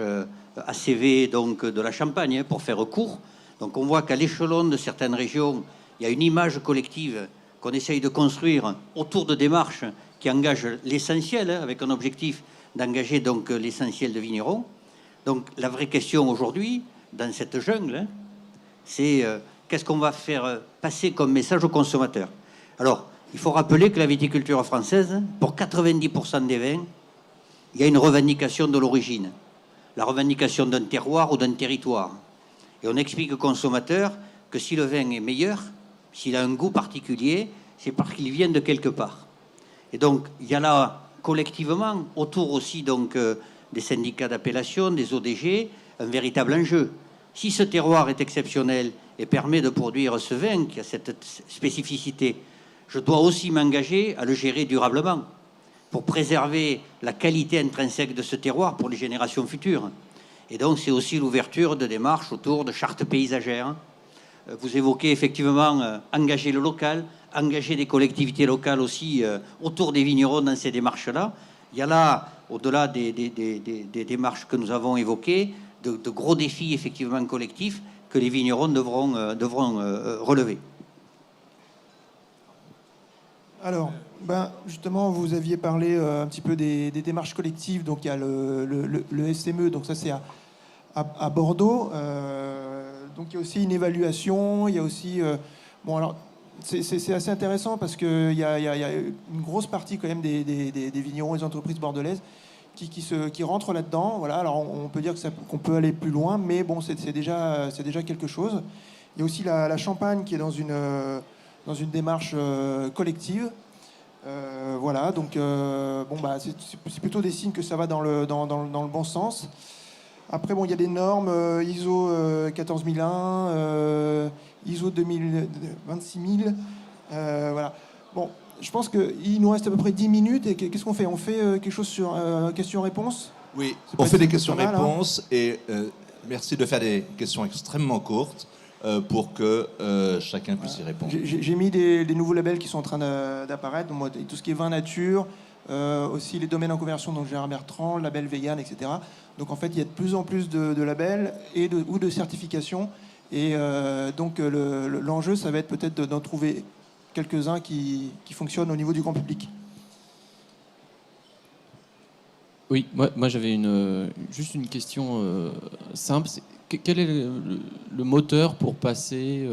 ACV donc, de la Champagne, pour faire court. Donc, on voit qu'à l'échelon de certaines régions, il y a une image collective qu'on essaye de construire autour de démarches qui engagent l'essentiel, avec un objectif d'engager donc l'essentiel de vignerons. Donc, la vraie question aujourd'hui, dans cette jungle, c'est qu'est-ce qu'on va faire passer comme message aux consommateurs. Alors, il faut rappeler que la viticulture française, pour 90% des vins, il y a une revendication de l'origine, la revendication d'un terroir ou d'un territoire. Et on explique aux consommateurs que si le vin est meilleur, s'il a un goût particulier, c'est parce qu'il vient de quelque part. Et donc, il y a là, collectivement, autour aussi donc, des syndicats d'appellation, des ODG, un véritable enjeu. Si ce terroir est exceptionnel et permet de produire ce vin qui a cette spécificité, je dois aussi m'engager à le gérer durablement pour préserver la qualité intrinsèque de ce terroir pour les générations futures. Et donc, c'est aussi l'ouverture de démarches autour de chartes paysagères. Vous évoquez effectivement engager le local, engager des collectivités locales aussi autour des vignerons dans ces démarches-là. Il y a là, au-delà des démarches que nous avons évoquées, de gros défis effectivement collectifs que les vignerons devront relever. Alors, justement, vous aviez parlé un petit peu des démarches collectives. Donc, il y a le SME, donc ça c'est à Bordeaux. Donc, il y a aussi une évaluation. Il y a aussi... bon, alors, c'est assez intéressant parce qu'il y a une grosse partie quand même des vignerons et des entreprises bordelaises qui rentrent là-dedans. Voilà, alors on peut dire qu'on peut aller plus loin, mais bon, c'est déjà quelque chose. Il y a aussi la Champagne qui est dans une démarche collective. Voilà, donc c'est plutôt des signes que ça va dans le bon sens. Après, bon, il y a des normes ISO 14001, ISO 26000. Voilà. Bon, je pense qu'il nous reste à peu près 10 minutes. Et qu'est-ce qu'on fait? On fait quelque chose sur questions-réponses? Oui, on fait des questions-réponses et merci de faire des questions extrêmement courtes pour que chacun puisse y répondre. J'ai mis des nouveaux labels qui sont en train d'apparaître. Donc, tout ce qui est vin nature, aussi les domaines en conversion, donc Gérard Bertrand, le label vegan, etc. Donc en fait, il y a de plus en plus de labels ou de certifications. Et donc l'enjeu, ça va être peut-être d'en trouver quelques-uns qui fonctionnent au niveau du grand public. Oui, moi j'avais juste une question simple. quel est le moteur pour passer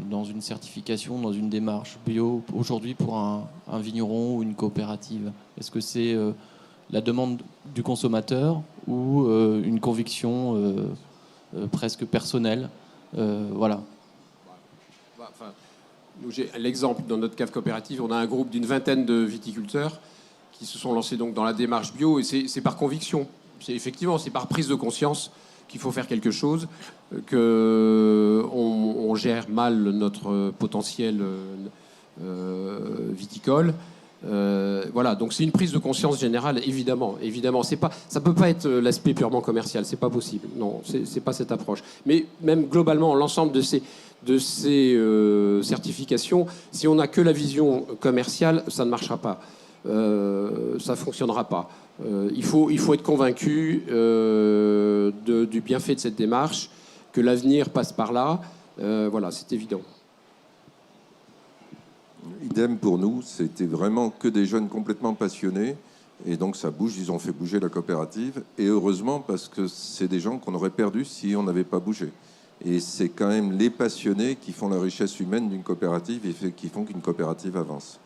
dans une certification, dans une démarche bio aujourd'hui pour un vigneron ou une coopérative? Est-ce que c'est la demande du consommateur ou une conviction presque personnelle? Voilà. Enfin, j'ai l'exemple dans notre cave coopérative, on a un groupe d'une vingtaine de viticulteurs qui se sont lancés donc dans la démarche bio, et c'est par conviction. Effectivement, c'est par prise de conscience qu'il faut faire quelque chose, qu'on gère mal notre potentiel viticole. Voilà, donc c'est une prise de conscience générale, évidemment. Ça peut pas être l'aspect purement commercial, c'est pas possible. Non, c'est pas cette approche. Mais même globalement, l'ensemble de ces certifications, si on n'a que la vision commerciale, ça ne marchera pas. Ça fonctionnera pas. Il faut être convaincu du bienfait de cette démarche, que l'avenir passe par là. Voilà, c'est évident. Idem pour nous, c'était vraiment que des jeunes complètement passionnés. Et donc ça bouge, ils ont fait bouger la coopérative. Et heureusement, parce que c'est des gens qu'on aurait perdus si on n'avait pas bougé. Et c'est quand même les passionnés qui font la richesse humaine d'une coopérative et qui font qu'une coopérative avance.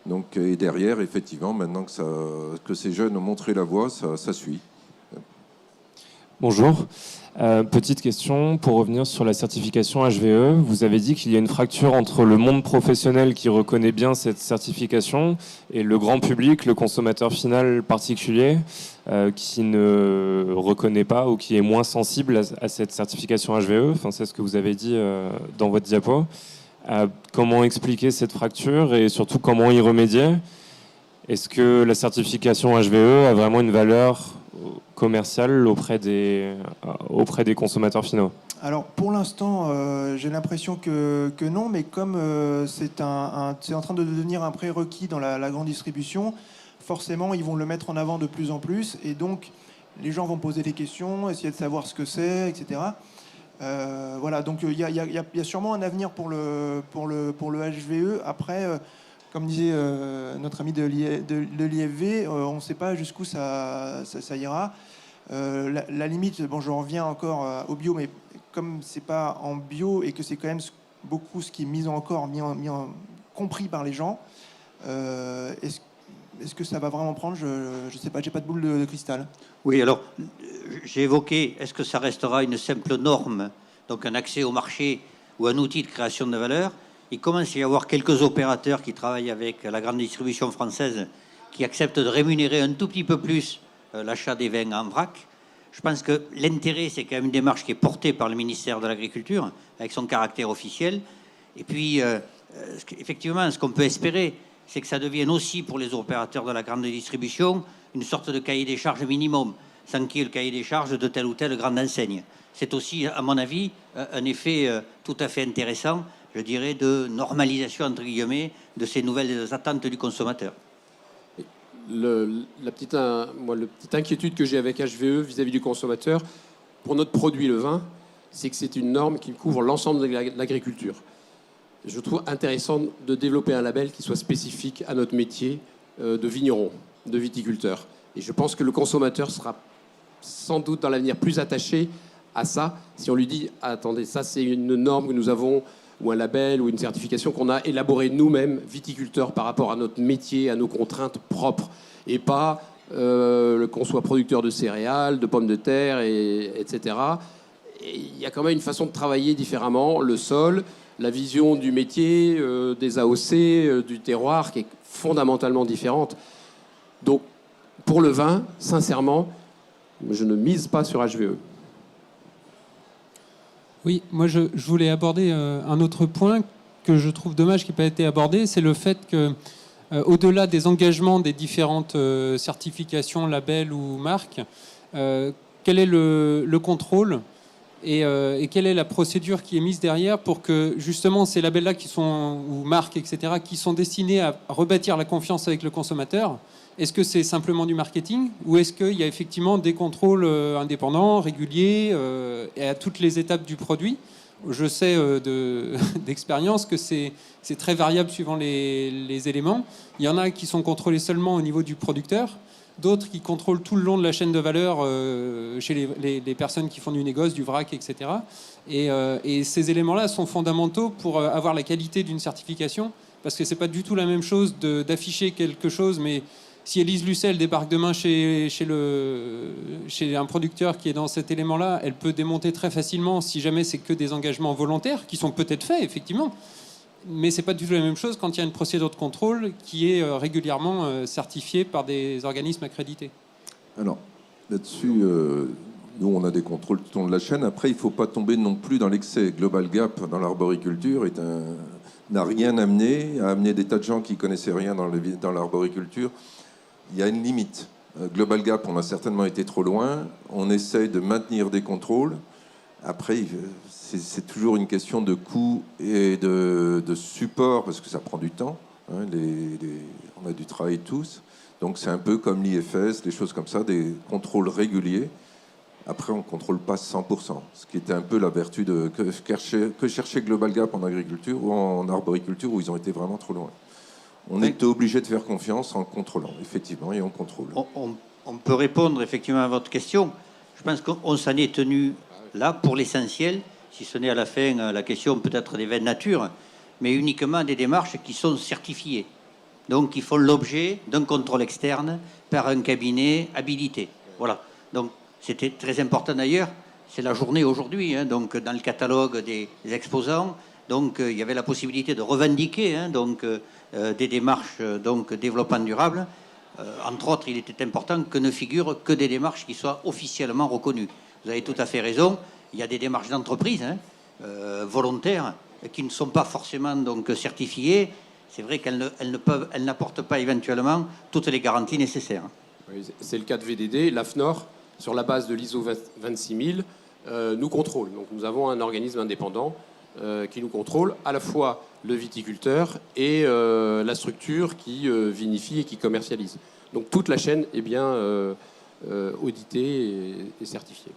Donc, et derrière, effectivement, maintenant que ces jeunes ont montré la voie, ça suit. Bonjour. Petite question pour revenir sur la certification HVE. Vous avez dit qu'il y a une fracture entre le monde professionnel qui reconnaît bien cette certification et le grand public, le consommateur final particulier, qui ne reconnaît pas ou qui est moins sensible à cette certification HVE. Enfin, c'est ce que vous avez dit dans votre diapo. Comment expliquer cette fracture et surtout comment y remédier? Est-ce que la certification HVE a vraiment une valeur commerciale auprès des consommateurs finaux? Alors pour l'instant, j'ai l'impression que non, mais comme c'est en train de devenir un prérequis dans la grande distribution, forcément ils vont le mettre en avant de plus en plus, et donc les gens vont poser des questions, essayer de savoir ce que c'est, etc. Voilà, donc il y a sûrement un avenir pour le HVE. Après, comme disait notre ami de l'IFV, on ne sait pas jusqu'où ça ira. La limite, bon, je reviens encore au bio, mais comme c'est pas en bio et que c'est quand même beaucoup ce qui est compris par les gens, est-ce que ça va vraiment prendre? Je ne sais pas, j'ai pas de boule de cristal. Oui, alors, j'ai évoqué, est-ce que ça restera une simple norme, donc un accès au marché ou un outil de création de valeur? Il commence à y avoir quelques opérateurs qui travaillent avec la grande distribution française qui acceptent de rémunérer un tout petit peu plus l'achat des vins en vrac. Je pense que l'intérêt, c'est quand même une démarche qui est portée par le ministère de l'Agriculture, avec son caractère officiel. Et puis, effectivement, ce qu'on peut espérer, c'est que ça devienne aussi pour les opérateurs de la grande distribution une sorte de cahier des charges minimum, sans qu'il y ait le cahier des charges de telle ou telle grande enseigne. C'est aussi, à mon avis, un effet tout à fait intéressant, je dirais, de normalisation, entre guillemets, de ces nouvelles attentes du consommateur. La petite inquiétude que j'ai avec HVE vis-à-vis du consommateur, pour notre produit, le vin, c'est que c'est une norme qui couvre l'ensemble de l'agriculture. Je trouve intéressant de développer un label qui soit spécifique à notre métier de vigneron, de viticulteur. Et je pense que le consommateur sera sans doute dans l'avenir plus attaché à ça si on lui dit « Attendez, ça c'est une norme que nous avons, ou un label, ou une certification qu'on a élaborée nous-mêmes, viticulteurs, par rapport à notre métier, à nos contraintes propres, et pas qu'on soit producteur de céréales, de pommes de terre, etc. » Il y a quand même une façon de travailler différemment, le sol, la vision du métier, des AOC, du terroir, qui est fondamentalement différente. Donc, pour le vin, sincèrement, je ne mise pas sur HVE. Oui, moi je voulais aborder un autre point que je trouve dommage qui n'a pas été abordé, c'est le fait que, au-delà des engagements des différentes certifications, labels ou marques, quel est le contrôle et quelle est la procédure qui est mise derrière pour que justement ces labels-là ou marques, etc., qui sont destinés à rebâtir la confiance avec le consommateur, est-ce que c'est simplement du marketing ou est-ce qu'il y a effectivement des contrôles indépendants, réguliers, et à toutes les étapes du produit? Je sais d'expérience que c'est très variable suivant les éléments. Il y en a qui sont contrôlés seulement au niveau du producteur, d'autres qui contrôlent tout le long de la chaîne de valeur chez les personnes qui font du négoce, du vrac, etc. Et ces éléments-là sont fondamentaux pour avoir la qualité d'une certification, parce que c'est pas du tout la même chose d'afficher quelque chose, mais si Élise Lucet elle débarque demain chez un producteur qui est dans cet élément-là, elle peut démonter très facilement si jamais c'est que des engagements volontaires, qui sont peut-être faits, effectivement. Mais c'est pas du tout la même chose quand il y a une procédure de contrôle qui est régulièrement certifiée par des organismes accrédités. Alors, là-dessus, nous, on a des contrôles tout au long de la chaîne. Après, il ne faut pas tomber non plus dans l'excès. Global Gap, dans l'arboriculture, n'a rien amené, a amené des tas de gens qui ne connaissaient rien dans l'arboriculture. Il y a une limite. Global Gap, on a certainement été trop loin. On essaye de maintenir des contrôles. Après, c'est toujours une question de coût et de support, parce que ça prend du temps. Hein, on a dû travailler tous. Donc c'est un peu comme l'IFS, des choses comme ça, des contrôles réguliers. Après, on ne contrôle pas 100%, ce qui était un peu la vertu que cherchait Global Gap en agriculture ou en arboriculture, où ils ont été vraiment trop loin. On était obligé de faire confiance en contrôlant, effectivement, et on contrôle. On peut répondre effectivement à votre question. Je pense qu'on s'en est tenu là pour l'essentiel, si ce n'est à la fin la question peut-être des vins de nature, mais uniquement des démarches qui sont certifiées. Donc qui font l'objet d'un contrôle externe par un cabinet habilité. Voilà. Donc c'était très important d'ailleurs. C'est la journée aujourd'hui, hein, donc dans le catalogue des exposants. Donc il y avait la possibilité de revendiquer des démarches développement durable. Entre autres, il était important que ne figurent que des démarches qui soient officiellement reconnues. Vous avez tout à fait raison. Il y a des démarches d'entreprise volontaires qui ne sont pas forcément certifiées. C'est vrai qu'elles n'apportent pas éventuellement toutes les garanties nécessaires. Oui, c'est le cas de VDD. L'AFNOR, sur la base de l'ISO 26000, nous contrôle. Donc nous avons un organisme indépendant qui nous contrôle, à la fois le viticulteur et la structure qui vinifie et qui commercialise. Donc toute la chaîne est bien auditée et certifiée.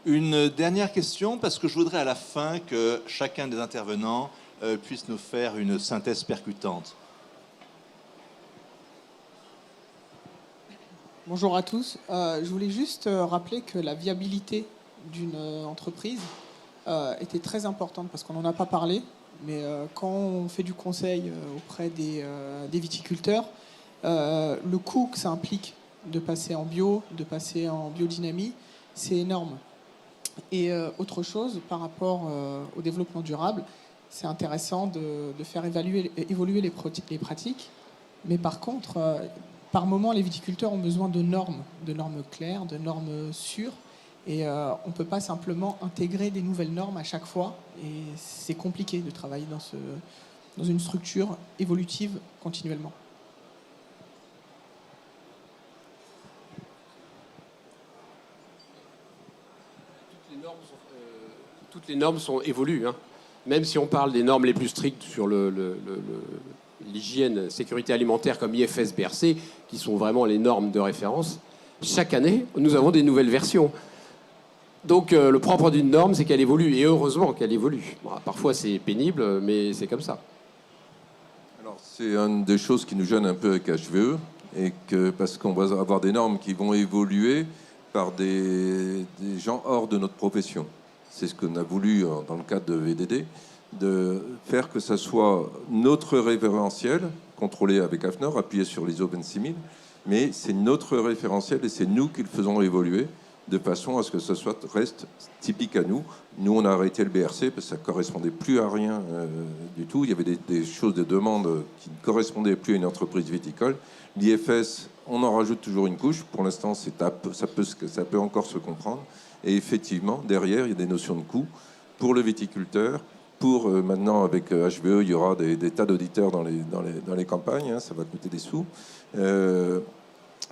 Une dernière question, parce que je voudrais à la fin que chacun des intervenants puisse nous faire une synthèse percutante. Bonjour à tous. Je voulais juste rappeler que la viabilité d'une entreprise était très importante, parce qu'on n'en a pas parlé, mais quand on fait du conseil auprès des viticulteurs, le coût que ça implique de passer en bio, de passer en biodynamie, c'est énorme. Et autre chose, par rapport au développement durable, c'est intéressant de faire évoluer les pratiques. Mais par contre, par moment, les viticulteurs ont besoin de normes claires, de normes sûres. Et on ne peut pas simplement intégrer des nouvelles normes à chaque fois. Et c'est compliqué de travailler dans une structure évolutive continuellement. Toutes les normes évoluent. Hein. Même si on parle des normes les plus strictes sur l'hygiène, sécurité alimentaire comme IFS, BRC, qui sont vraiment les normes de référence, chaque année, nous avons des nouvelles versions. Donc le propre d'une norme, c'est qu'elle évolue. Et heureusement qu'elle évolue. Bon, parfois, c'est pénible, mais c'est comme ça. Alors, c'est une des choses qui nous gêne un peu avec HVE, parce qu'on va avoir des normes qui vont évoluer par des gens hors de notre profession. C'est ce qu'on a voulu, dans le cadre de VDD, de faire que ça soit notre référentiel, contrôlé avec AFNOR, appuyé sur l'ISO 26000, mais c'est notre référentiel et c'est nous qui le faisons évoluer de façon à ce que ce reste typique à nous. Nous, on a arrêté le BRC parce que ça ne correspondait plus à rien du tout. Il y avait des choses, des demandes qui ne correspondaient plus à une entreprise viticole. L'IFS, on en rajoute toujours une couche. Pour l'instant, ça peut encore se comprendre. Et effectivement, derrière, il y a des notions de coût pour le viticulteur. Maintenant, avec HVE, il y aura des tas d'auditeurs dans les campagnes. Hein, ça va coûter des sous.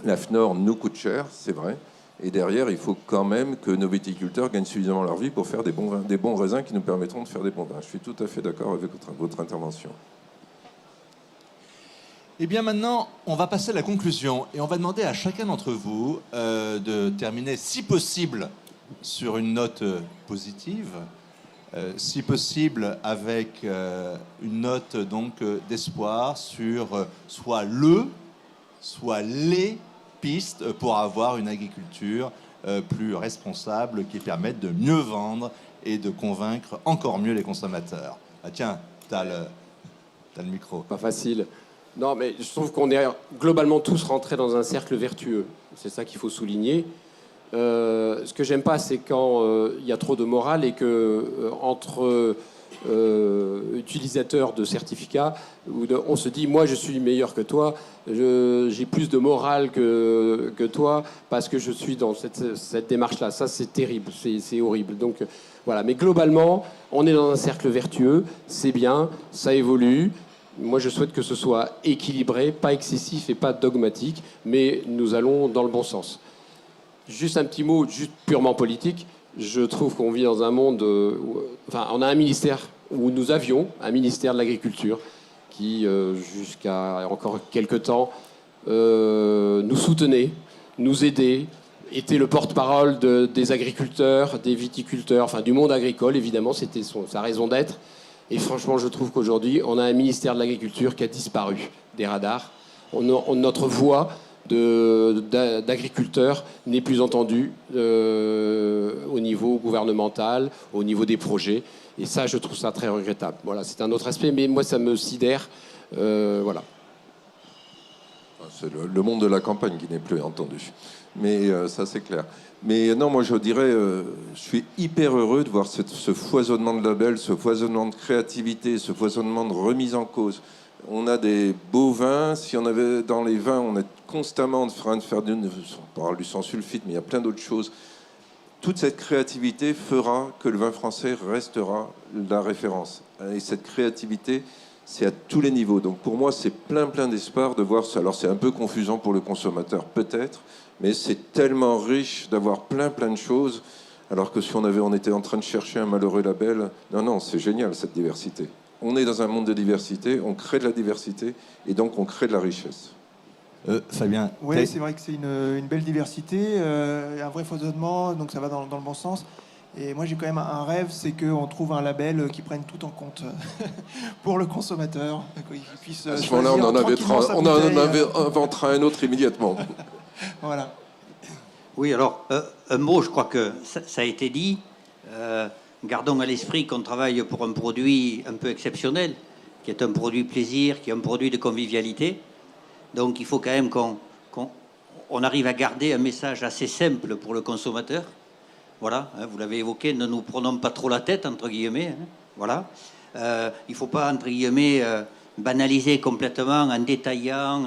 L'AFNOR nous coûte cher, c'est vrai. Et derrière, il faut quand même que nos viticulteurs gagnent suffisamment leur vie pour faire des bons raisins qui nous permettront de faire des bons vins. Je suis tout à fait d'accord avec votre intervention. Eh bien maintenant, on va passer à la conclusion et on va demander à chacun d'entre vous de terminer, si possible, sur une note positive, si possible avec une note donc d'espoir sur soit les pistes pour avoir une agriculture plus responsable qui permette de mieux vendre et de convaincre encore mieux les consommateurs. Ah tiens, t'as le micro. Pas facile. Non, mais je trouve qu'on est globalement tous rentrés dans un cercle vertueux. C'est ça qu'il faut souligner. Ce que j'aime pas, c'est quand il y a trop de morale et que entre utilisateurs de certificats, on se dit, moi je suis meilleur que toi, j'ai plus de morale que toi parce que je suis dans cette démarche-là. Ça, c'est terrible, c'est horrible. Donc voilà. Mais globalement, on est dans un cercle vertueux, c'est bien, ça évolue. Moi, je souhaite que ce soit équilibré, pas excessif et pas dogmatique, mais nous allons dans le bon sens. Juste un petit mot, juste purement politique. Je trouve qu'on vit dans un monde... enfin, on a un ministère, où nous avions un ministère de l'Agriculture qui, jusqu'à encore quelques temps, nous soutenait, nous aidait, était le porte-parole des agriculteurs, des viticulteurs, enfin du monde agricole, évidemment, c'était sa raison d'être. Et franchement, je trouve qu'aujourd'hui, on a un ministère de l'Agriculture qui a disparu des radars. Notre voix d'agriculteurs n'est plus entendue au niveau gouvernemental, au niveau des projets. Et ça, je trouve ça très regrettable. Voilà, c'est un autre aspect, mais moi, ça me sidère. Voilà. C'est le monde de la campagne qui n'est plus entendu. Mais ça, c'est clair. Mais non, moi, je dirais, je suis hyper heureux de voir ce foisonnement de labels, ce foisonnement de créativité, ce foisonnement de remise en cause. On a des beaux vins. Si on avait dans les vins, on est constamment en train de faire on parle du sans sulfite, mais il y a plein d'autres choses. Toute cette créativité fera que le vin français restera la référence. Et cette créativité, c'est à tous les niveaux. Donc pour moi, c'est plein d'espoir de voir ça. Alors c'est un peu confusant pour le consommateur, peut-être, mais c'est tellement riche d'avoir plein de choses. Alors que si on était en train de chercher un malheureux label, non, c'est génial cette diversité. On est dans un monde de diversité, on crée de la diversité et donc on crée de la richesse. Fabien. Oui, c'est vrai que c'est une belle diversité, un vrai foisonnement, donc ça va dans le bon sens. Et moi, j'ai quand même un rêve, c'est qu'on trouve un label qui prenne tout en compte pour le consommateur, qu'il puisse à ce moment-là, on en inventera un autre immédiatement. Voilà. Oui, alors, un mot, je crois que ça a été dit. Gardons à l'esprit qu'on travaille pour un produit un peu exceptionnel, qui est un produit plaisir, qui est un produit de convivialité. Donc, il faut quand même qu'on arrive à garder un message assez simple pour le consommateur. Voilà, hein, vous l'avez évoqué, ne nous prenons pas trop la tête, entre guillemets. Hein, voilà. Il ne faut pas, entre guillemets, banaliser complètement en détaillant,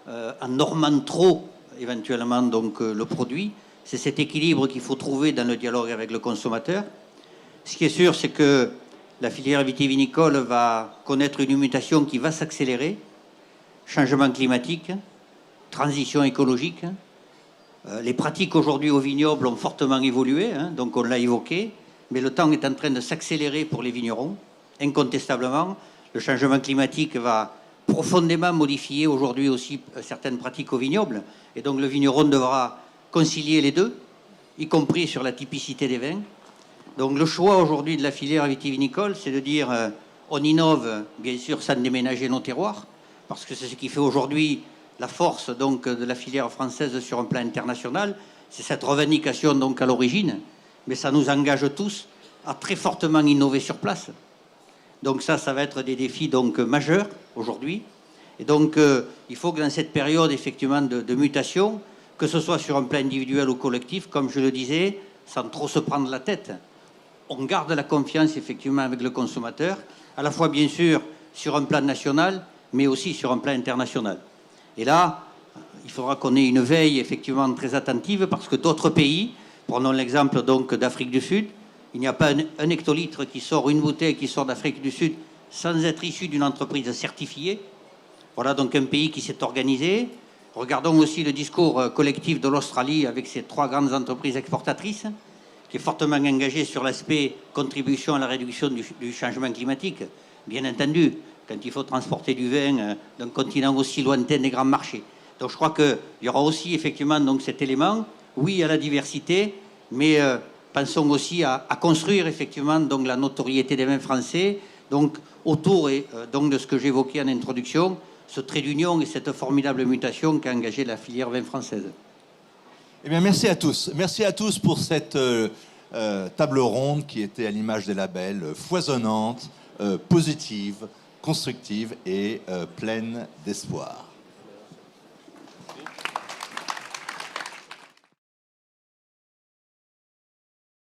en normant trop, éventuellement, donc, le produit. C'est cet équilibre qu'il faut trouver dans le dialogue avec le consommateur. Ce qui est sûr, c'est que la filière vitivinicole va connaître une mutation qui va s'accélérer. Changement climatique, transition écologique. Les pratiques aujourd'hui au vignoble ont fortement évolué, hein, donc on l'a évoqué, mais le temps est en train de s'accélérer pour les vignerons. Incontestablement, le changement climatique va profondément modifier aujourd'hui aussi certaines pratiques au vignoble, et donc le vigneron devra concilier les deux, y compris sur la typicité des vins. Donc le choix aujourd'hui de la filière vitivinicole, c'est de dire on innove, bien sûr, sans déménager nos terroirs, parce que c'est ce qui fait aujourd'hui la force donc de la filière française sur un plan international. C'est cette revendication donc à l'origine, mais ça nous engage tous à très fortement innover sur place. Donc ça va être des défis donc majeurs aujourd'hui. Et donc il faut que dans cette période effectivement de mutation, que ce soit sur un plan individuel ou collectif, comme je le disais, sans trop se prendre la tête, on garde la confiance effectivement avec le consommateur, à la fois bien sûr sur un plan national, mais aussi sur un plan international. Et là, il faudra qu'on ait une veille effectivement très attentive, parce que d'autres pays, prenons l'exemple donc d'Afrique du Sud, il n'y a pas un hectolitre qui sort, une bouteille qui sort d'Afrique du Sud sans être issue d'une entreprise certifiée. Voilà donc un pays qui s'est organisé. Regardons aussi le discours collectif de l'Australie avec ses 3 grandes entreprises exportatrices, qui est fortement engagé sur l'aspect contribution à la réduction du changement climatique. Bien entendu, quand il faut transporter du vin d'un continent aussi lointain des grands marchés. Donc je crois qu'il y aura aussi effectivement donc cet élément, oui à la diversité, mais pensons aussi à construire effectivement donc la notoriété des vins français, donc autour donc de ce que j'évoquais en introduction, ce trait d'union et cette formidable mutation qu'a engagé la filière vin française. Eh bien, merci à tous. Merci à tous pour cette table ronde qui était à l'image des labels, foisonnante, positive, constructive et pleine d'espoir.